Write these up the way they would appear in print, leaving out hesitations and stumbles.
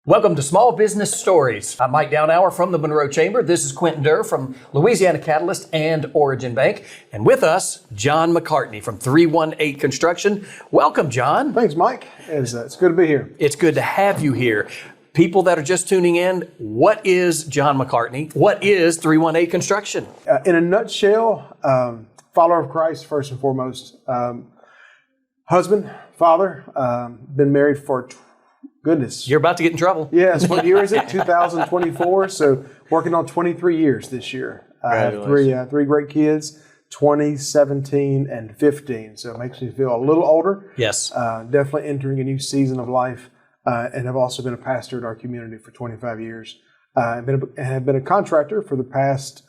Welcome to Small Business Stories. I'm Mike Downhour from the Monroe Chamber. This is Quentin Durr from Louisiana Catalyst and Origin Bank. And with us, John McCartney from 318 Construction. Welcome, John. Thanks, Mike. It's good to be here. It's good to have you here. People that are just tuning in, what is John McCartney? What is 318 Construction? In a nutshell, follower of Christ, first and foremost. Husband, father, been married for goodness. You're about to get in trouble. Yes. What year is it? 2024. So working on 23 years this year. I have three great kids, 20, 17, and 15. So it makes me feel a little older. Yes. Definitely entering a new season of life. And I've also been a pastor in our community for 25 years. I've been a contractor for the past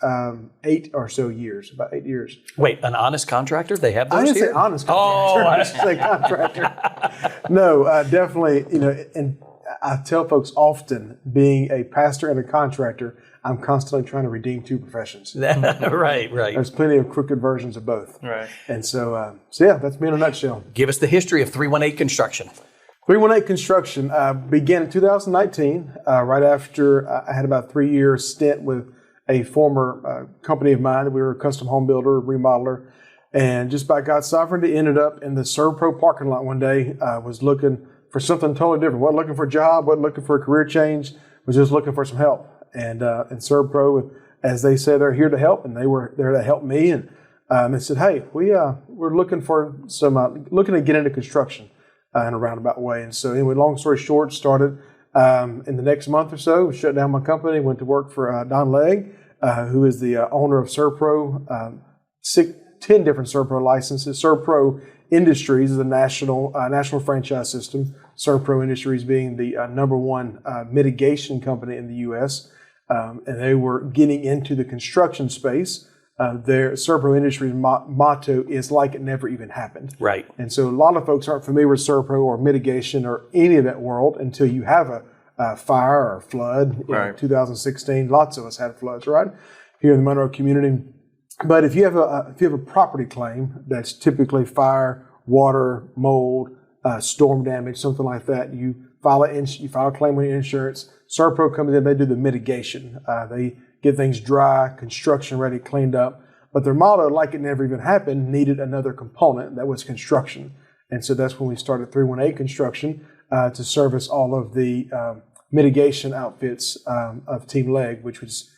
8 or so years, about 8 years. Wait, an honest contractor? They have those I didn't here? say honest contractor. I should say contractor. No, definitely, and I tell folks often, being a pastor and a contractor, I'm constantly trying to redeem two professions. Right. There's plenty of crooked versions of both. Right. And so yeah, that's me in a nutshell. Give us the history of 318 Construction. 318 Construction began in 2019, right after I had about a 3-year stint with a former company of mine. We were a custom home builder, remodeler, and just by God's sovereignty, ended up in the ServPro parking lot one day. Was looking for something totally different. Wasn't looking for a job, wasn't looking for a career change, was just looking for some help. And ServPro, as they say, they're here to help, and they were there to help me. And they said, hey, we're looking for some, looking to get into construction. In a roundabout way. And so anyway, long story short, started in the next month or so, shut down my company, went to work for Don Legg, who is the owner of ServPro, 10 different ServPro licenses. ServPro Industries is a national franchise system, ServPro Industries being the number one mitigation company in the U.S. And they were getting into the construction space. Their ServPro Industries motto is like it never even happened. Right. And so a lot of folks aren't familiar with ServPro or mitigation or any of that world until you have a fire or a flood. In 2016, lots of us had floods, right? Here in the Monroe community. But if you have a property claim that's typically fire, water, mold, storm damage, something like that, you file a claim with your insurance. ServPro comes in, they do the mitigation. They get things dry, construction ready, cleaned up. But their motto, like it never even happened, needed another component that was construction. And so that's when we started 318 Construction to service all of the mitigation outfits of Team Legg, which was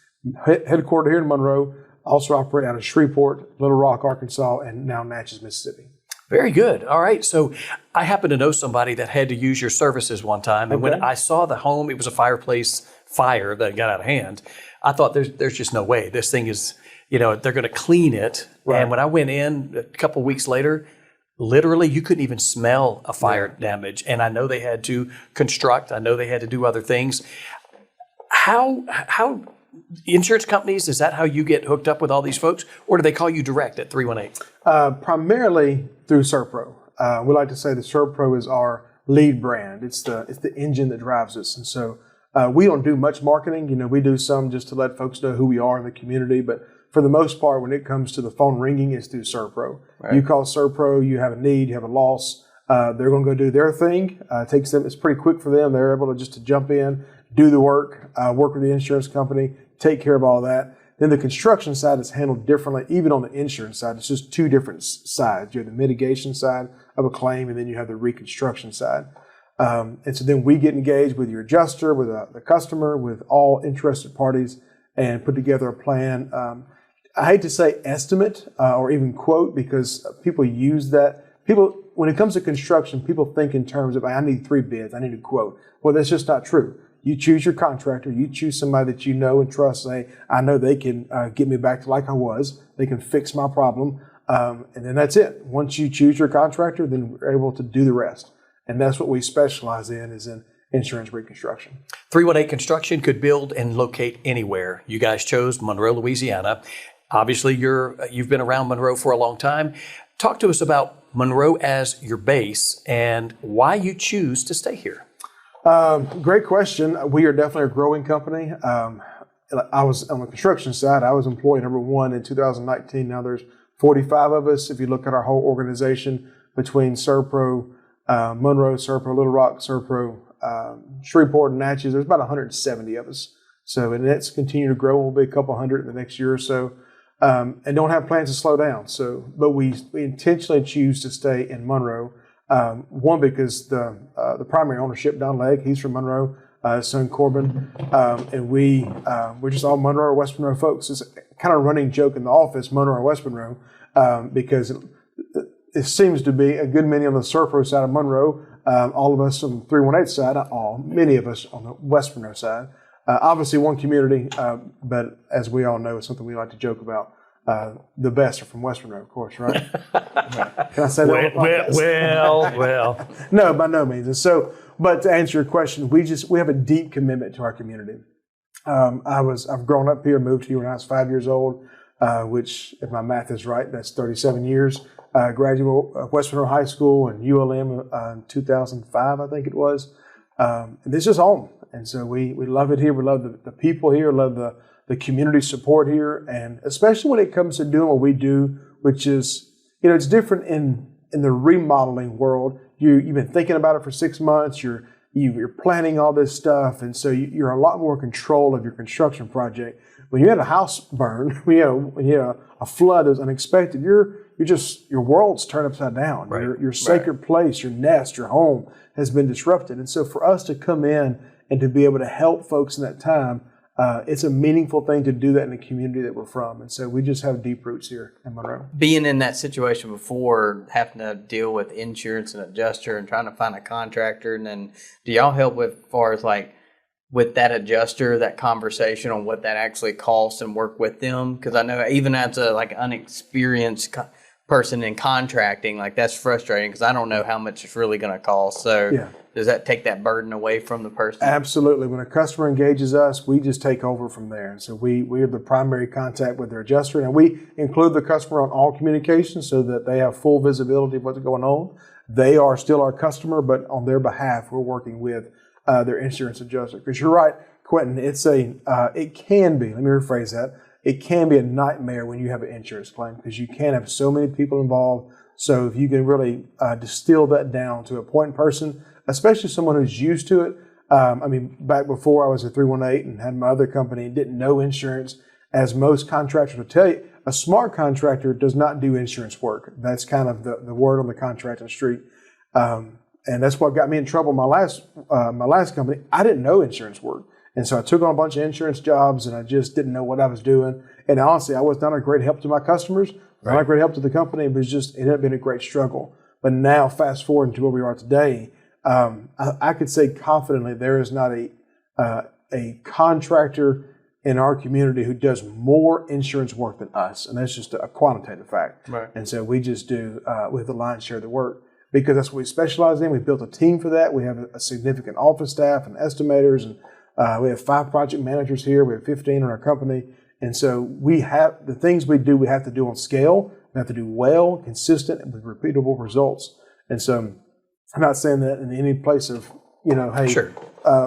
headquartered here in Monroe, also operate out of Shreveport, Little Rock, Arkansas, and now Natchez, Mississippi. Very good. All right. So I happen to know somebody that had to use your services one time. And when I saw the home, it was a fireplace fire that got out of hand. I thought there's just no way. This thing is, they're going to clean it. Right. And when I went in a couple of weeks later, literally you couldn't even smell a fire damage. And I know they had to construct. I know they had to do other things. How insurance companies, is that how you get hooked up with all these folks? Or do they call you direct at 318? Primarily through ServPro. We like to say that ServPro is our lead brand. It's the engine that drives us. And so we don't do much marketing. We do some just to let folks know who we are in the community. But for the most part, when it comes to the phone ringing, it's through ServPro. Right. You call ServPro, you have a need, you have a loss. They're going to go do their thing. It's pretty quick for them. They're able to jump in, do the work, work with the insurance company, take care of all that. Then the construction side is handled differently, even on the insurance side. It's just two different sides. You have the mitigation side of a claim, and then you have the reconstruction side. And so then we get engaged with your adjuster, with the customer, with all interested parties, and put together a plan. I hate to say estimate or even quote, because people use that. When it comes to construction, people think in terms of, I need 3 bids, I need a quote. Well, that's just not true. You choose your contractor, you choose somebody that you know and trust, say, I know they can get me back to like I was, they can fix my problem, and then that's it. Once you choose your contractor, then we're able to do the rest. And that's what we specialize in, is in insurance reconstruction. 318 Construction could build and locate anywhere. You guys chose Monroe, Louisiana. Obviously, you've been around Monroe for a long time. Talk to us about Monroe as your base and why you choose to stay here. Great question. We are definitely a growing company. I was on the construction side. I was employee number 1 in 2019. Now there's 45 of us. If you look at our whole organization between ServPro, Monroe, ServPro, Little Rock, ServPro, Shreveport and Natchez, there's about 170 of us. So, and that's continuing to grow. We'll be a couple hundred in the next year or so, and don't have plans to slow down. So, but we intentionally choose to stay in Monroe. One, because the primary ownership, Don Legg, he's from Monroe, his son Corbin, and we're just all Monroe or West Monroe folks. It's kind of a running joke in the office, Monroe or West Monroe, because it seems to be a good many on the Serpro side of Monroe, all of us on the 318 side, not all, many of us on the West Monroe side. Obviously one community, but as we all know, it's something we like to joke about. The best are from West Monroe, of course, right? Can I say that? Well. No, by no means. And so, but to answer your question, we have a deep commitment to our community. I've grown up here, moved here when I was 5 years old, which, if my math is right, that's 37 years. Graduate of West Monroe High School and ULM in 2005, I think it was. And this is home. And so we love it here. We love the people here, love the community support here. And especially when it comes to doing what we do, which is, it's different in the remodeling world. You've been thinking about it for 6 months. You're planning all this stuff. And so you're a lot more in control of your construction project. When you had a house burn, when you had a flood that was unexpected, your world's turned upside down. Right. Your sacred place, your nest, your home has been disrupted. And so for us to come in and to be able to help folks in that time, it's a meaningful thing to do that in the community that we're from. And so we just have deep roots here in Monroe. Being in that situation before, having to deal with insurance and adjuster and trying to find a contractor, and then do y'all help with as far as like with that adjuster, that conversation on what that actually costs and work with them? Because I know even as a unexperienced person in contracting, that's frustrating because I don't know how much it's really going to cost. So does that take that burden away from the person? Absolutely. When a customer engages us, we just take over from there. And so we are the primary contact with their adjuster, and we include the customer on all communications so that they have full visibility of what's going on. They are still our customer, but on their behalf, we're working with their insurance adjuster. Because you're right, Quentin, it can be, let me rephrase that, it can be a nightmare when you have an insurance claim because you can have so many people involved. So if you can really distill that down to a point person, especially someone who's used to it. Back before I was at 318 and had my other company and didn't know insurance, as most contractors will tell you, a smart contractor does not do insurance work. That's kind of the word on the contracting street. And that's what got me in trouble in my last company. I didn't know insurance work. And so I took on a bunch of insurance jobs and I just didn't know what I was doing. And honestly, I was not a great help to my customers, not a great help to the company. It ended up being a great struggle. But now, fast forward to where we are today, I could say confidently there is not a contractor in our community who does more insurance work than us. And that's just a quantitative fact. Right. And so we just do, we have the lion's share of the work because that's what we specialize in. We built a team for that. We have a significant office staff and estimators, and we have 5 project managers here. We have 15 in our company. And so we have the things we do, we have to do on scale. We have to do well, consistent, and with repeatable results. And so I'm not saying that in any place of, hey, Sure.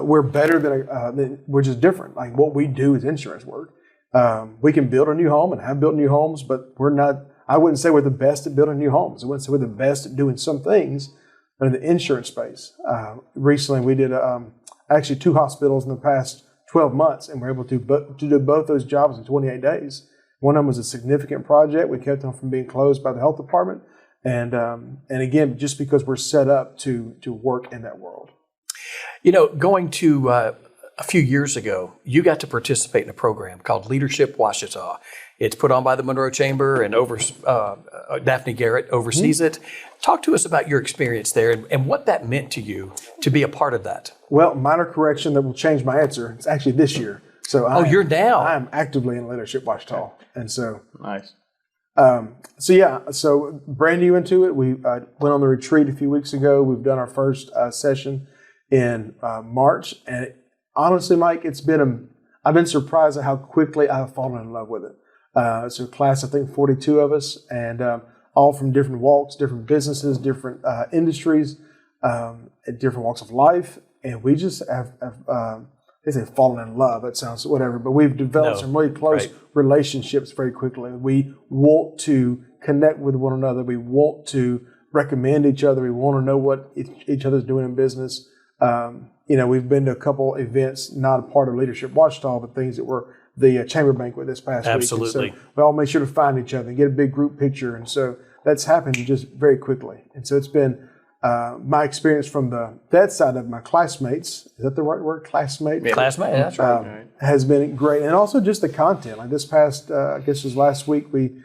We're better than, we're just different. Like what we do is insurance work. We can build a new home and have built new homes, but I wouldn't say we're the best at building new homes. I wouldn't say we're the best at doing some things in the insurance space. Recently we did actually 2 hospitals in the past 12 months, and we're able to do both those jobs in 28 days. One of them was a significant project. We kept them from being closed by the health department. And again, just because we're set up to work in that world. Going to a few years ago, you got to participate in a program called Leadership Washita. It's put on by the Monroe Chamber, and Daphne Garrett oversees it. Talk to us about your experience there and what that meant to you to be a part of that. Well, minor correction that will change my answer. It's actually this year. So you're now. I am actively in Leadership Washita. And so. Nice. So brand new into it. We went on the retreat a few weeks ago. We've done our first session in March. And honestly, Mike, I've been surprised at how quickly I've fallen in love with it. It's a class, I think 42 of us, and all from different walks, different businesses, different industries, different walks of life. And we just have they say fallen in love. That sounds whatever, but we've developed some really close relationships very quickly. We want to connect with one another. We want to recommend each other. We want to know what each other's doing in business. We've been to a couple events, not a part of Leadership Watchdog, but things that were the chamber banquet this past week. Absolutely. And so we all make sure to find each other and get a big group picture. And so that's happened just very quickly. And so it's been my experience from that side of my classmates. Is that the right word? Classmate? Yeah. Classmate, that's right. Has been great. And also just the content. Like this past, I guess it was last week, the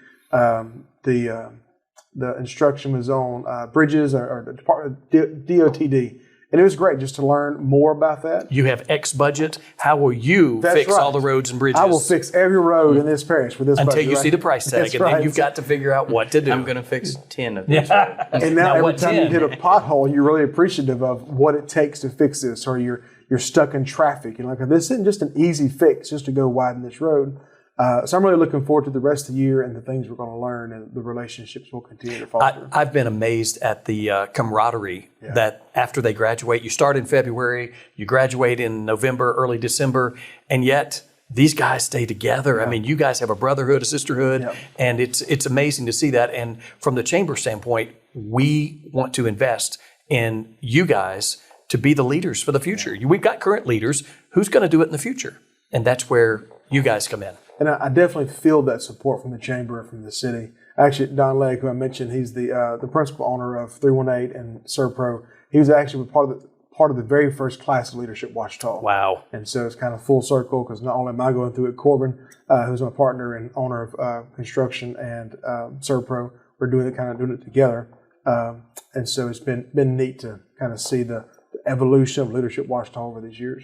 instruction was on bridges or the Department DOTD. And it was great just to learn more about that. You have X budget. How will you fix all the roads and bridges? I will fix every road in this parish with this until budget, you see the price tag, That's and then you've got to figure out what to do. I'm going to fix 10 of these. And now every time 10? you hit a pothole, you're really appreciative of what it takes to fix this, or you're stuck in traffic. And like, this isn't just an easy fix just to go widen this road. So I'm really looking forward to the rest of the year and the things we're going to learn, and the relationships we'll continue to foster. I've been amazed at the camaraderie that after they graduate, you start in February, you graduate in November, early December, and yet these guys stay together. I mean, you guys have a brotherhood, a sisterhood, and it's amazing to see that. And from the chamber standpoint, we want to invest in you guys to be the leaders for the future. We've got current leaders. Who's going to do it in the future? And that's where you guys come in. And I definitely feel that support from the chamber and from the city. Actually, Don Legg, who I mentioned, he's the principal owner of 318 and ServPro. He was actually part of the very first class of Leadership Watchdog. Wow. And so it's kind of full circle, because not only am I going through it, Corbin, who's my partner and owner of Construction and ServPro, we're doing it together. And so it's been neat to kind of see the evolution of Leadership Watchdog over these years.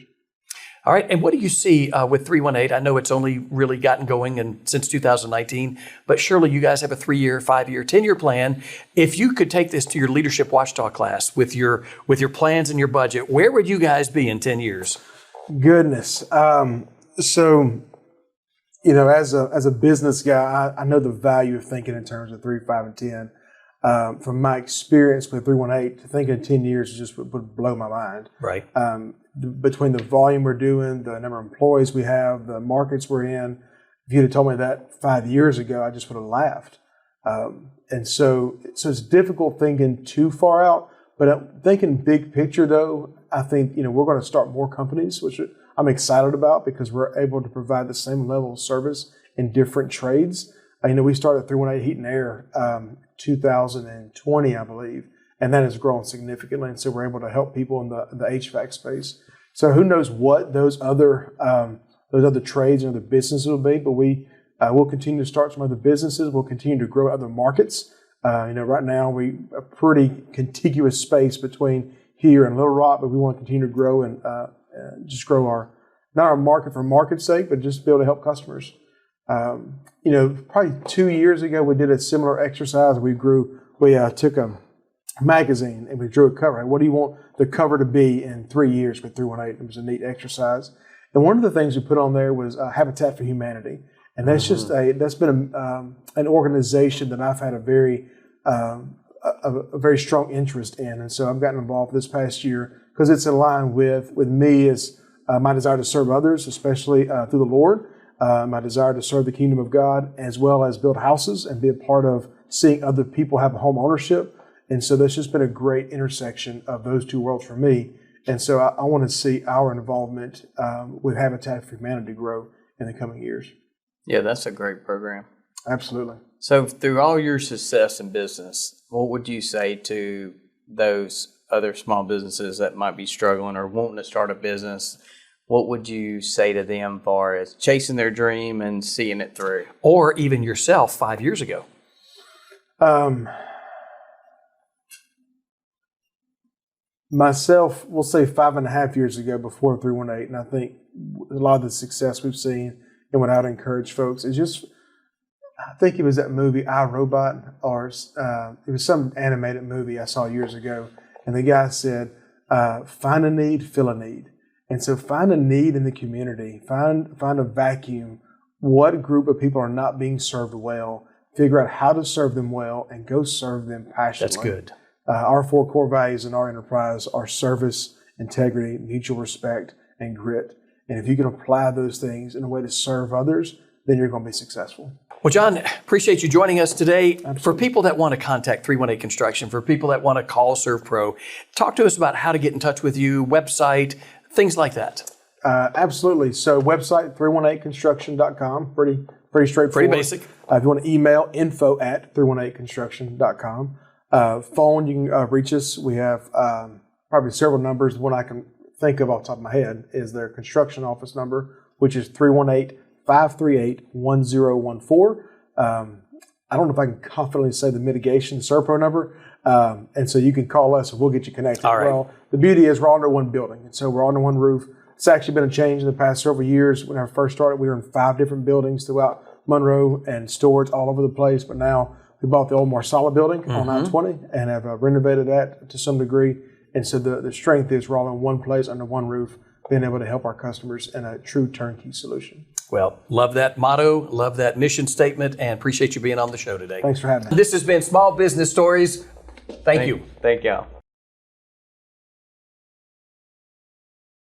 All right, and what do you see with 318? I know it's only really gotten going since 2019, but surely you guys have a 3-year, 5-year, 10-year plan. If you could take this to your Leadership Watchdog class with your plans and your budget, where would you guys be in 10 years? Goodness. So, as a business guy, I know the value of thinking in terms of 3, 5, and 10. From my experience with 318, to think in 10 years just would blow my mind. Right. Between the volume we're doing, the number of employees we have, the markets we're in, if you'd have told me that 5 years ago, I just would have laughed. And so it's difficult thinking too far out, but thinking big picture though, I think, we're going to start more companies, which I'm excited about, because we're able to provide the same level of service in different trades. We started 318 Heat and Air 2020, I believe, and that has grown significantly. And so we're able to help people in the HVAC space. So who knows what those other trades and other businesses will be, but we'll continue to start some other businesses. We'll continue to grow other markets. Right now we a pretty contiguous space between here and Little Rock, but we want to continue to grow and just grow not our market for market's sake, but just be able to help customers. Probably 2 years ago, we did a similar exercise. We took a magazine and we drew a cover. What do you want the cover to be in 3 years with 318? It was a neat exercise. And one of the things we put on there was Habitat for Humanity. And that's that's been an organization that I've had a very strong interest in. And so I've gotten involved this past year because it's in line with me as my desire to serve others, especially through the Lord. My desire to serve the kingdom of God, as well as build houses and be a part of seeing other people have home ownership. And so that's just been a great intersection of those two worlds for me. And so I want to see our involvement with Habitat for Humanity grow in the coming years. Yeah, that's a great program. Absolutely. So through all your success in business, what would you say to those other small businesses that might be struggling or wanting to start a business? What would you say to them as far as chasing their dream and seeing it through? Or even yourself 5 years ago? Myself, we'll say 5.5 years ago before 318, and I think a lot of the success we've seen and what I'd encourage folks is just, I think it was that movie I, Robot, or it was some animated movie I saw years ago, and the guy said, find a need, fill a need. And so find a need in the community, find a vacuum, what group of people are not being served well, figure out how to serve them well, and go serve them passionately. That's good. Our 4 core values in our enterprise are service, integrity, mutual respect, and grit. And if you can apply those things in a way to serve others, then you're going to be successful. Well, John, appreciate you joining us today. Absolutely. For people that want to contact 318 Construction, for people that want to call ServPro, talk to us about how to get in touch with you, website, things like that. Absolutely. So website, 318construction.com. Pretty straightforward. Pretty basic. If you want to email, info@318construction.com. Phone, you can reach us. We have probably several numbers. The one I can think of off the top of my head is their construction office number, which is 318-538-1014. I don't know if I can confidently say the mitigation ServPro number. And so you can call us and we'll get you connected. All right. Well, the beauty is we're all under one building. And so we're all under one roof. It's actually been a change in the past several years. When I first started, we were in 5 different buildings throughout Monroe and storage all over the place. But now we bought the old Marsala building on 920 and have renovated that to some degree. And so the strength is we're all in one place under one roof, being able to help our customers in a true turnkey solution. Well, love that motto, love that mission statement, and appreciate you being on the show today. Thanks for having me. This has been Small Business Stories. Thank you. Thank y'all.